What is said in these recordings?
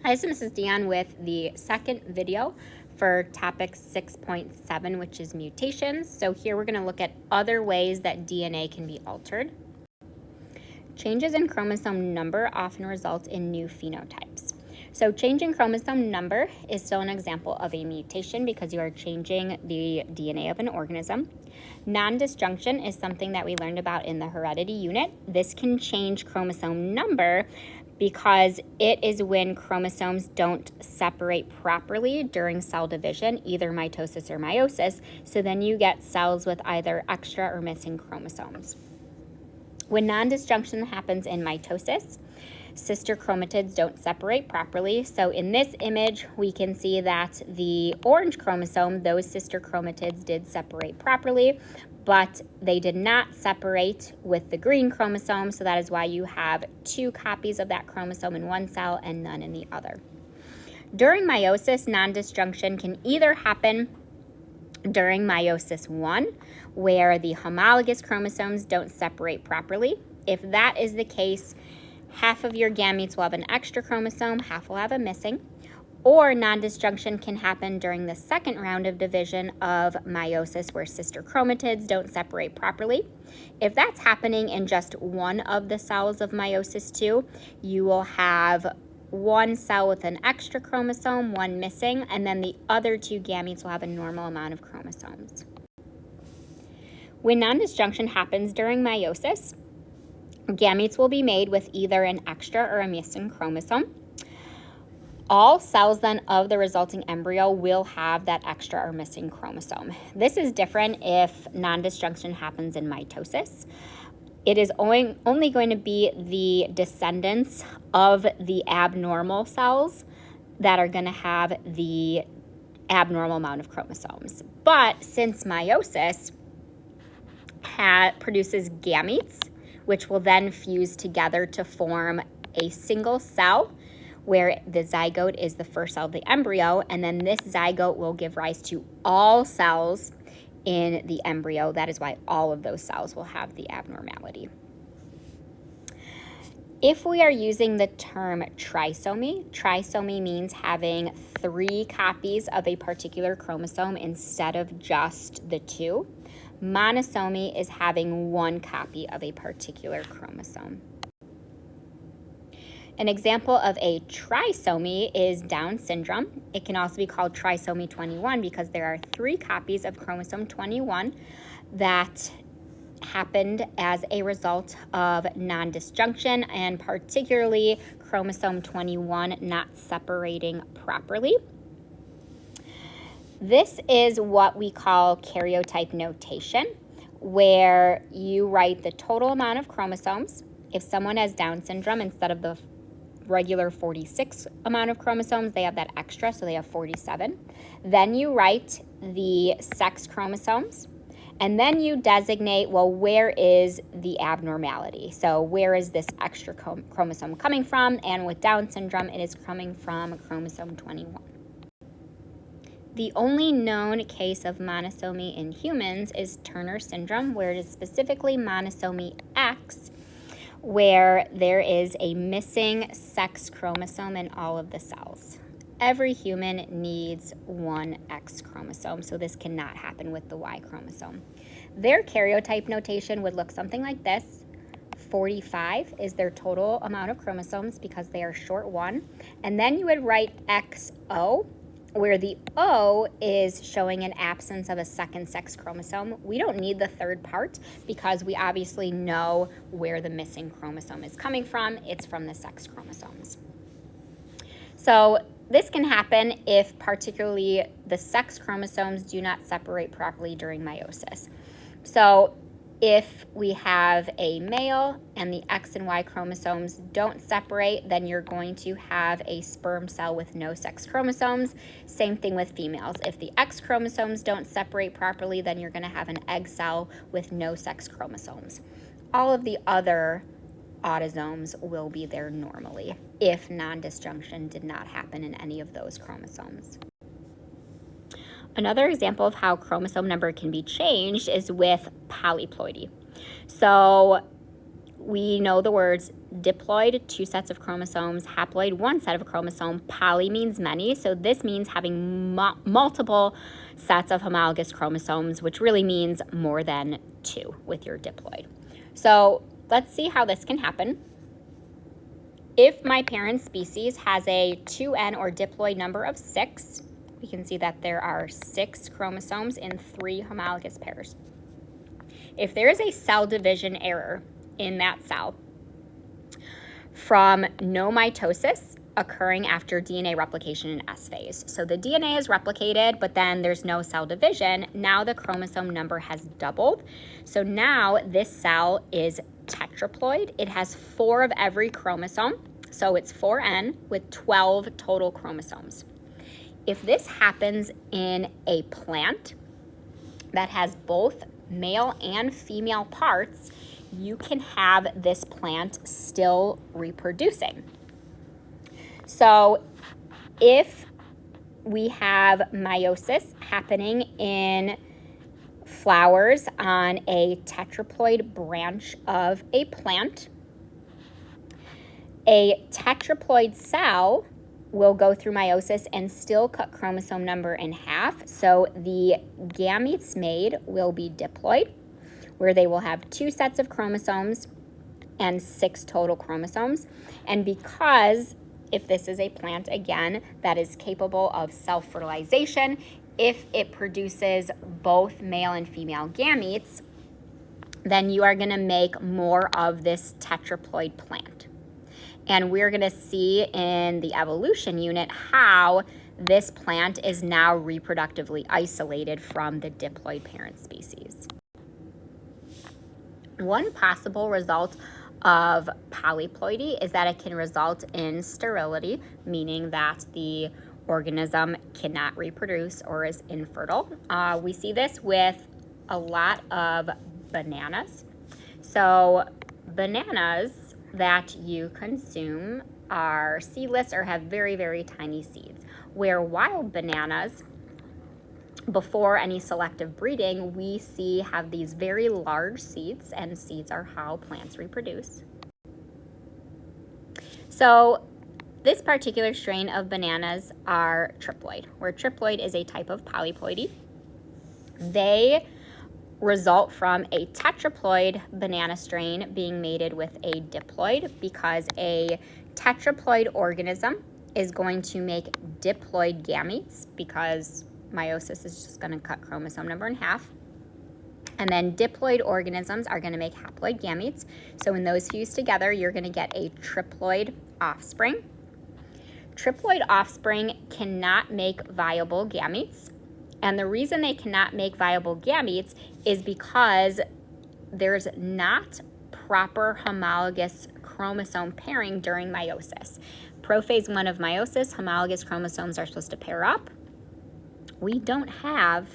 Hi, so Mrs. Dion with the second video for topic 6.7, which is mutations. So here we're going to look at other ways that DNA can be altered. Changes in chromosome number often result in new phenotypes. So change in chromosome number is still an example of a mutation because you are changing the DNA of an organism. Non-disjunction is something that we learned about in the heredity unit. This can change chromosome number because it is when chromosomes don't separate properly during cell division, either mitosis or meiosis, so then you get cells with either extra or missing chromosomes. When non-disjunction happens in mitosis, sister chromatids don't separate properly. So in this image, we can see that the orange chromosome, those sister chromatids did separate properly, but they did not separate with the green chromosome, so that is why you have 2 copies of that chromosome in one cell and none in the other. During meiosis, non-disjunction can either happen during meiosis 1, where the homologous chromosomes don't separate properly. If that is the case, half of your gametes will have an extra chromosome, half will have a missing. Or non-disjunction can happen during the second round of division of meiosis where sister chromatids don't separate properly. If that's happening in just one of the cells of meiosis 2, you will have one cell with an extra chromosome, one missing, and then the other 2 gametes will have a normal amount of chromosomes. When non-disjunction happens during meiosis, gametes will be made with either an extra or a missing chromosome. All cells then of the resulting embryo will have that extra or missing chromosome. This is different if non-disjunction happens in mitosis. It is only going to be the descendants of the abnormal cells that are going to have the abnormal amount of chromosomes. But since meiosis produces gametes, which will then fuse together to form a single cell, where the zygote is the first cell of the embryo, and then this zygote will give rise to all cells in the embryo. That is why all of those cells will have the abnormality. If we are using the term trisomy means having 3 copies of a particular chromosome instead of just the 2. Monosomy is having 1 copy of a particular chromosome. An example of a trisomy is Down syndrome. It can also be called trisomy 21 because there are 3 copies of chromosome 21 that happened as a result of non-disjunction, and particularly chromosome 21 not separating properly. This is what we call karyotype notation, where you write the total amount of chromosomes. If someone has Down syndrome, instead of the regular 46 amount of chromosomes, they have that extra, so they have 47. Then you write the sex chromosomes, and then you designate, well, where is the abnormality? So where is this extra chromosome coming from? And with Down syndrome, it is coming from chromosome 21. The only known case of monosomy in humans is Turner syndrome, where it is specifically monosomy X, where there is a missing sex chromosome in all of the cells. Every human needs 1 X chromosome, so this cannot happen with the Y chromosome. Their karyotype notation would look something like this. 45 is their total amount of chromosomes because they are short 1. And then you would write XO, where the O is showing an absence of a second sex chromosome. We don't need the third part because we obviously know where the missing chromosome is coming from. It's from the sex chromosomes. So this can happen if particularly the sex chromosomes do not separate properly during meiosis. So if we have a male and the X and Y chromosomes don't separate, then you're going to have a sperm cell with no sex chromosomes. Same thing with females. If the X chromosomes don't separate properly, then you're going to have an egg cell with no sex chromosomes. All of the other autosomes will be there normally if non-disjunction did not happen in any of those chromosomes. Another example of how chromosome number can be changed is with polyploidy. So we know the words diploid, 2 sets of chromosomes, haploid, 1 set of chromosome, poly means many. So this means having multiple sets of homologous chromosomes, which really means more than 2 with your diploid. So let's see how this can happen. If my parent species has a 2N or diploid number of 6, we can see that there are 6 chromosomes in 3 homologous pairs. If there is a cell division error in that cell from no mitosis occurring after DNA replication in S phase, so the DNA is replicated, but then there's no cell division, now the chromosome number has doubled. So now this cell is tetraploid. It has 4 of every chromosome, so it's 4N with 12 total chromosomes. If this happens in a plant that has both male and female parts, you can have this plant still reproducing. So if we have meiosis happening in flowers on a tetraploid branch of a plant, a tetraploid cell will go through meiosis and still cut chromosome number in half. So the gametes made will be diploid, where they will have 2 sets of chromosomes and 6 total chromosomes. And because if this is a plant, again, that is capable of self-fertilization, if it produces both male and female gametes, then you are going to make more of this tetraploid plant. And we're going to see in the evolution unit how this plant is now reproductively isolated from the diploid parent species. One possible result of polyploidy is that it can result in sterility, meaning that the organism cannot reproduce or is infertile. We see this with a lot of bananas. So bananas that you consume are seedless or have very, very tiny seeds, where wild bananas, before any selective breeding, we see have these very large seeds, and seeds are how plants reproduce. So this particular strain of bananas are triploid, where triploid is a type of polyploidy. They result from a tetraploid banana strain being mated with a diploid, because a tetraploid organism is going to make diploid gametes, because meiosis is just going to cut chromosome number in half. And then diploid organisms are going to make haploid gametes. So when those fuse together, you're going to get a triploid offspring. Triploid offspring cannot make viable gametes. And the reason they cannot make viable gametes is because there's not proper homologous chromosome pairing during meiosis. Prophase 1 of meiosis, homologous chromosomes are supposed to pair up. We don't have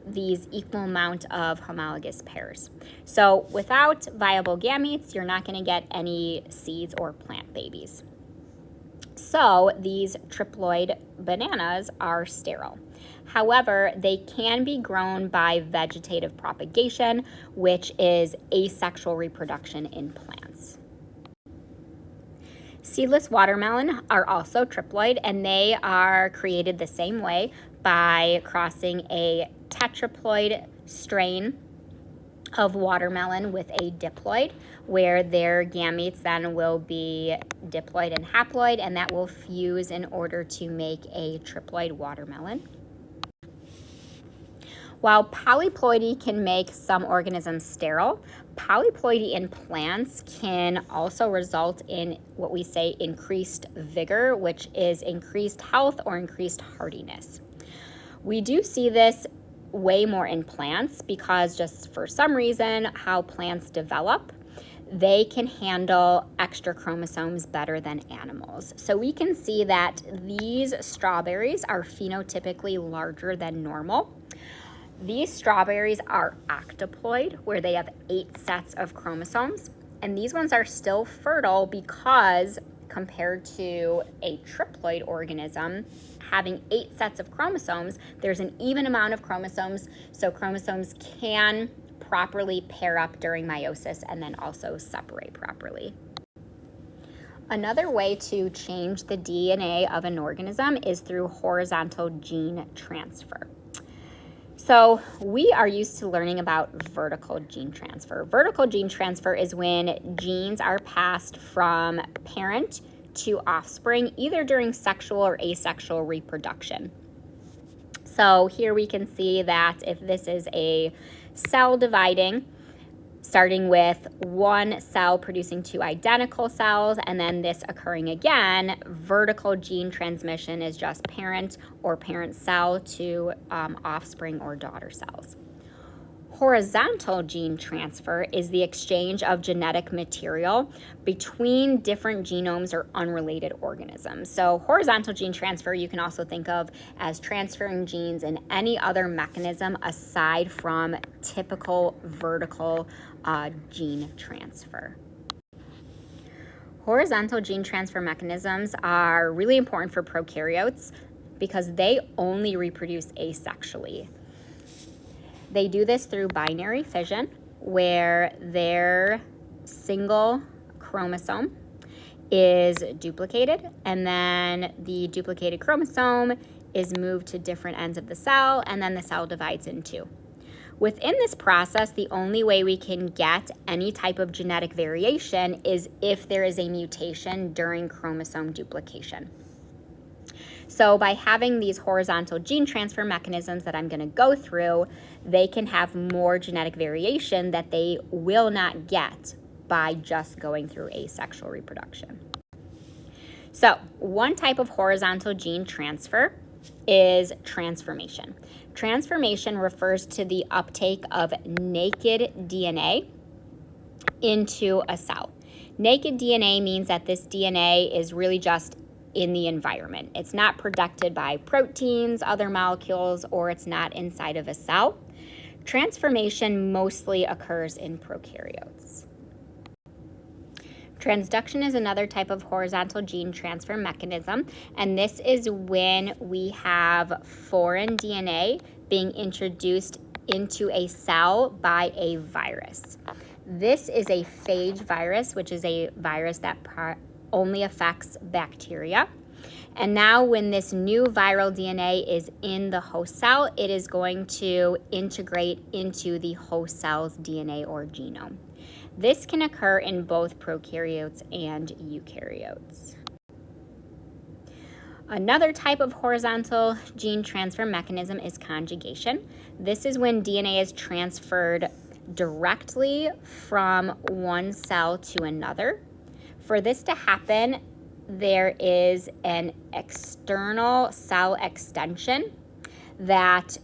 these equal amount of homologous pairs. So without viable gametes, you're not going to get any seeds or plant babies. So these triploid bananas are sterile. However, they can be grown by vegetative propagation, which is asexual reproduction in plants. Seedless watermelon are also triploid, and they are created the same way by crossing a tetraploid strain of watermelon with a diploid, where their gametes then will be diploid and haploid, and that will fuse in order to make a triploid watermelon. While polyploidy can make some organisms sterile, polyploidy in plants can also result in what we say increased vigor, which is increased health or increased hardiness. We do see this way more in plants because just for some reason, how plants develop, they can handle extra chromosomes better than animals. So we can see that these strawberries are phenotypically larger than normal. These strawberries are octoploid, where they have 8 sets of chromosomes, and these ones are still fertile because compared to a triploid organism having 8 sets of chromosomes, there's an even amount of chromosomes, so chromosomes can properly pair up during meiosis and then also separate properly. Another way to change the DNA of an organism is through horizontal gene transfer. So we are used to learning about vertical gene transfer. Vertical gene transfer is when genes are passed from parent to offspring, either during sexual or asexual reproduction. So here we can see that if this is a cell dividing, starting with one cell producing two identical cells, and then this occurring again, vertical gene transmission is just parent or parent cell to offspring or daughter cells. Horizontal gene transfer is the exchange of genetic material between different genomes or unrelated organisms. So horizontal gene transfer you can also think of as transferring genes in any other mechanism aside from typical vertical gene transfer. Horizontal gene transfer mechanisms are really important for prokaryotes because they only reproduce asexually. They do this through binary fission, where their single chromosome is duplicated, and then the duplicated chromosome is moved to different ends of the cell, and then the cell divides in two. Within this process, the only way we can get any type of genetic variation is if there is a mutation during chromosome duplication. So by having these horizontal gene transfer mechanisms that I'm going to go through, they can have more genetic variation that they will not get by just going through asexual reproduction. So one type of horizontal gene transfer is transformation. Transformation refers to the uptake of naked DNA into a cell. Naked DNA means that this DNA is really just in the environment. It's not protected by proteins, other molecules, or it's not inside of a cell. Transformation mostly occurs in prokaryotes. Transduction is another type of horizontal gene transfer mechanism, and this is when we have foreign DNA being introduced into a cell by a virus. This is a phage virus, which is a virus that only affects bacteria. And now when this new viral DNA is in the host cell, it is going to integrate into the host cell's DNA or genome. This can occur in both prokaryotes and eukaryotes. Another type of horizontal gene transfer mechanism is conjugation. This is when DNA is transferred directly from one cell to another. For this to happen, there is an external cell extension that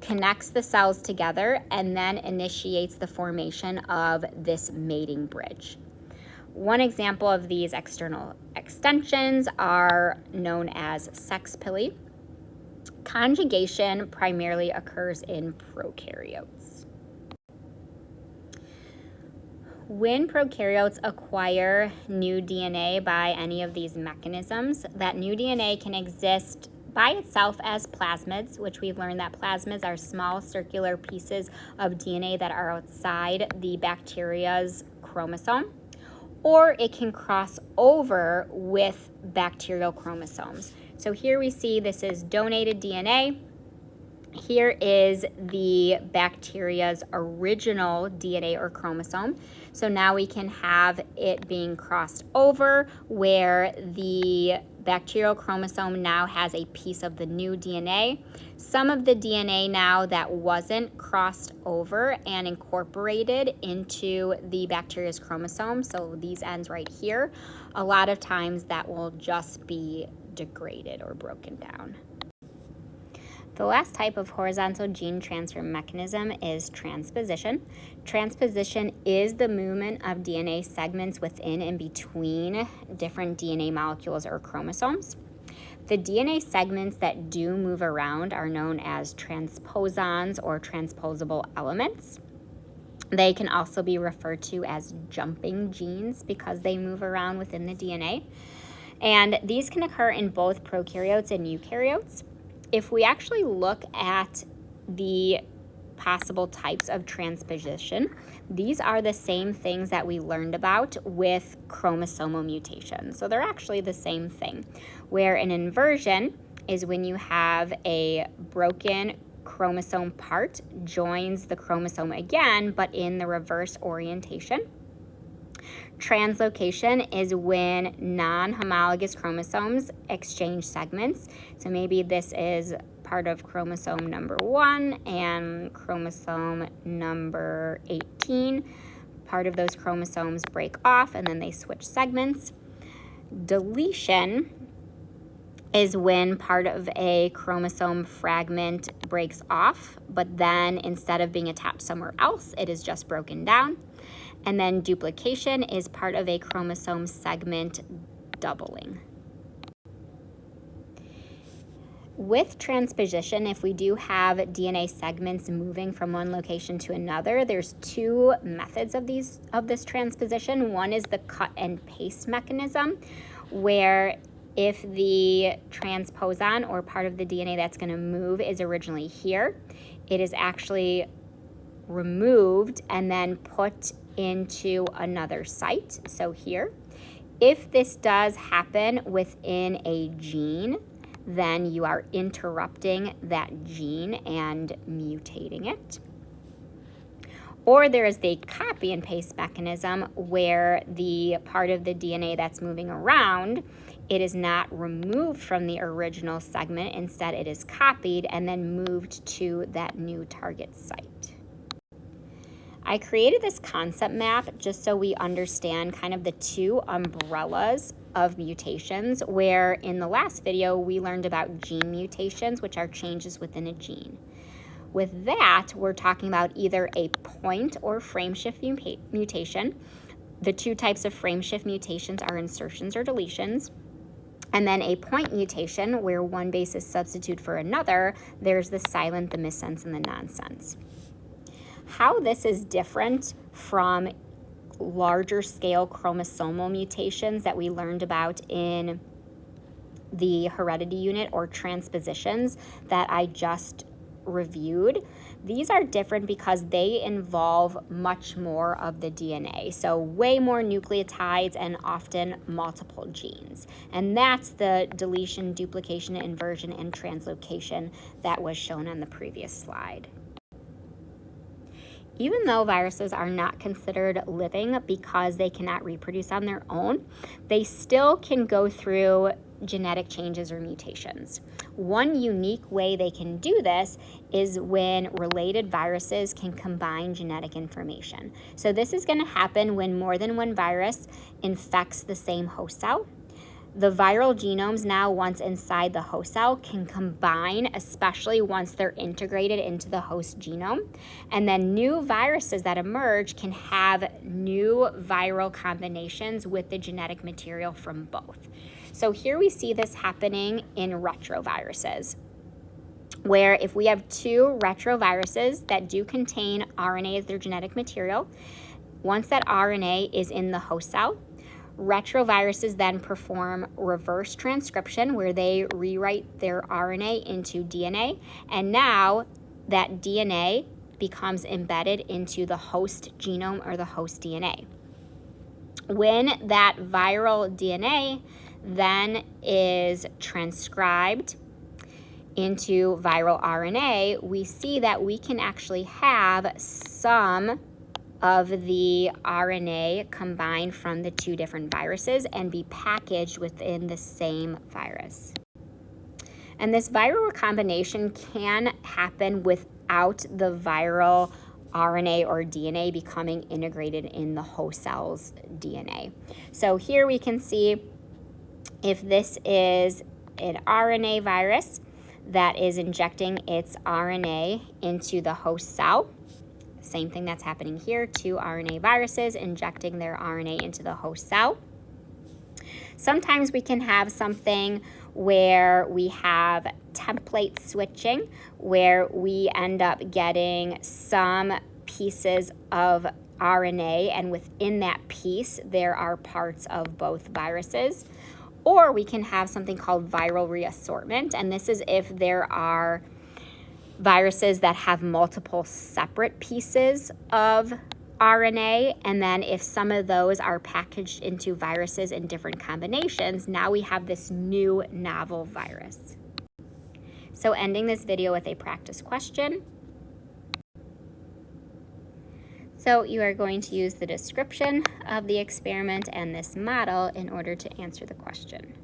connects the cells together and then initiates the formation of this mating bridge. One example of these external extensions are known as sex pili. Conjugation primarily occurs in prokaryotes. When prokaryotes acquire new DNA by any of these mechanisms, that new DNA can exist by itself as plasmids, which we've learned that plasmids are small circular pieces of DNA that are outside the bacteria's chromosome, or it can cross over with bacterial chromosomes. So here we see this is donated DNA. Here is the bacteria's original DNA or chromosome. So now we can have it being crossed over where the bacterial chromosome now has a piece of the new DNA. Some of the DNA now that wasn't crossed over and incorporated into the bacteria's chromosome, so these ends right here, a lot of times that will just be degraded or broken down. The last type of horizontal gene transfer mechanism is transposition. Transposition is the movement of DNA segments within and between different DNA molecules or chromosomes. The DNA segments that do move around are known as transposons or transposable elements. They can also be referred to as jumping genes because they move around within the DNA. And these can occur in both prokaryotes and eukaryotes. If we actually look at the possible types of transposition. These are the same things that we learned about with chromosomal mutations. So they're actually the same thing, where an inversion is when you have a broken chromosome part joins the chromosome again, but in the reverse orientation. Translocation is when non-homologous chromosomes exchange segments. So maybe this is part of chromosome number 1 and chromosome number 18. Part of those chromosomes break off and then they switch segments. Deletion is when part of a chromosome fragment breaks off, but then instead of being attached somewhere else, it is just broken down. And then duplication is part of a chromosome segment doubling. With transposition, if we do have DNA segments moving from one location to another, there's two methods of this transposition. One is the cut and paste mechanism, where if the transposon or part of the DNA that's going to move is originally here, it is actually removed and then put into another site, so here. If this does happen within a gene, then you are interrupting that gene and mutating it. Or there is the copy and paste mechanism where the part of the DNA that's moving around, it is not removed from the original segment, instead it is copied and then moved to that new target site. I created this concept map just so we understand kind of the two umbrellas of mutations, where in the last video we learned about gene mutations, which are changes within a gene. With that, we're talking about either a point or frameshift mutation. The two types of frameshift mutations are insertions or deletions. And then a point mutation, where one base is substituted for another, there's the silent, the missense, and the nonsense. How this is different from larger scale chromosomal mutations that we learned about in the heredity unit or transpositions that I just reviewed. These are different because they involve much more of the DNA, so way more nucleotides and often multiple genes. And that's the deletion, duplication, inversion, and translocation that was shown on the previous slide. Even though viruses are not considered living because they cannot reproduce on their own, they still can go through genetic changes or mutations. One unique way they can do this is when related viruses can combine genetic information. So this is going to happen when more than one virus infects the same host cell. The viral genomes now, once inside the host cell, can combine, especially once they're integrated into the host genome. And then new viruses that emerge can have new viral combinations with the genetic material from both. So here we see this happening in retroviruses, where if we have two retroviruses that do contain RNA as their genetic material, once that RNA is in the host cell, retroviruses then perform reverse transcription, where they rewrite their RNA into DNA, and now that DNA becomes embedded into the host genome or the host DNA. When that viral DNA then is transcribed into viral RNA, we see that we can actually have some of the RNA combined from the two different viruses and be packaged within the same virus. And this viral recombination can happen without the viral RNA or DNA becoming integrated in the host cell's DNA. So here we can see if this is an RNA virus that is injecting its RNA into the host cell. Same thing that's happening here, two RNA viruses injecting their RNA into the host cell. Sometimes we can have something where we have template switching, where we end up getting some pieces of RNA, and within that piece, there are parts of both viruses. Or we can have something called viral reassortment, and this is if there are viruses that have multiple separate pieces of RNA, and then if some of those are packaged into viruses in different combinations, now we have this new novel virus. So ending this video with a practice question. So you are going to use the description of the experiment and this model in order to answer the question.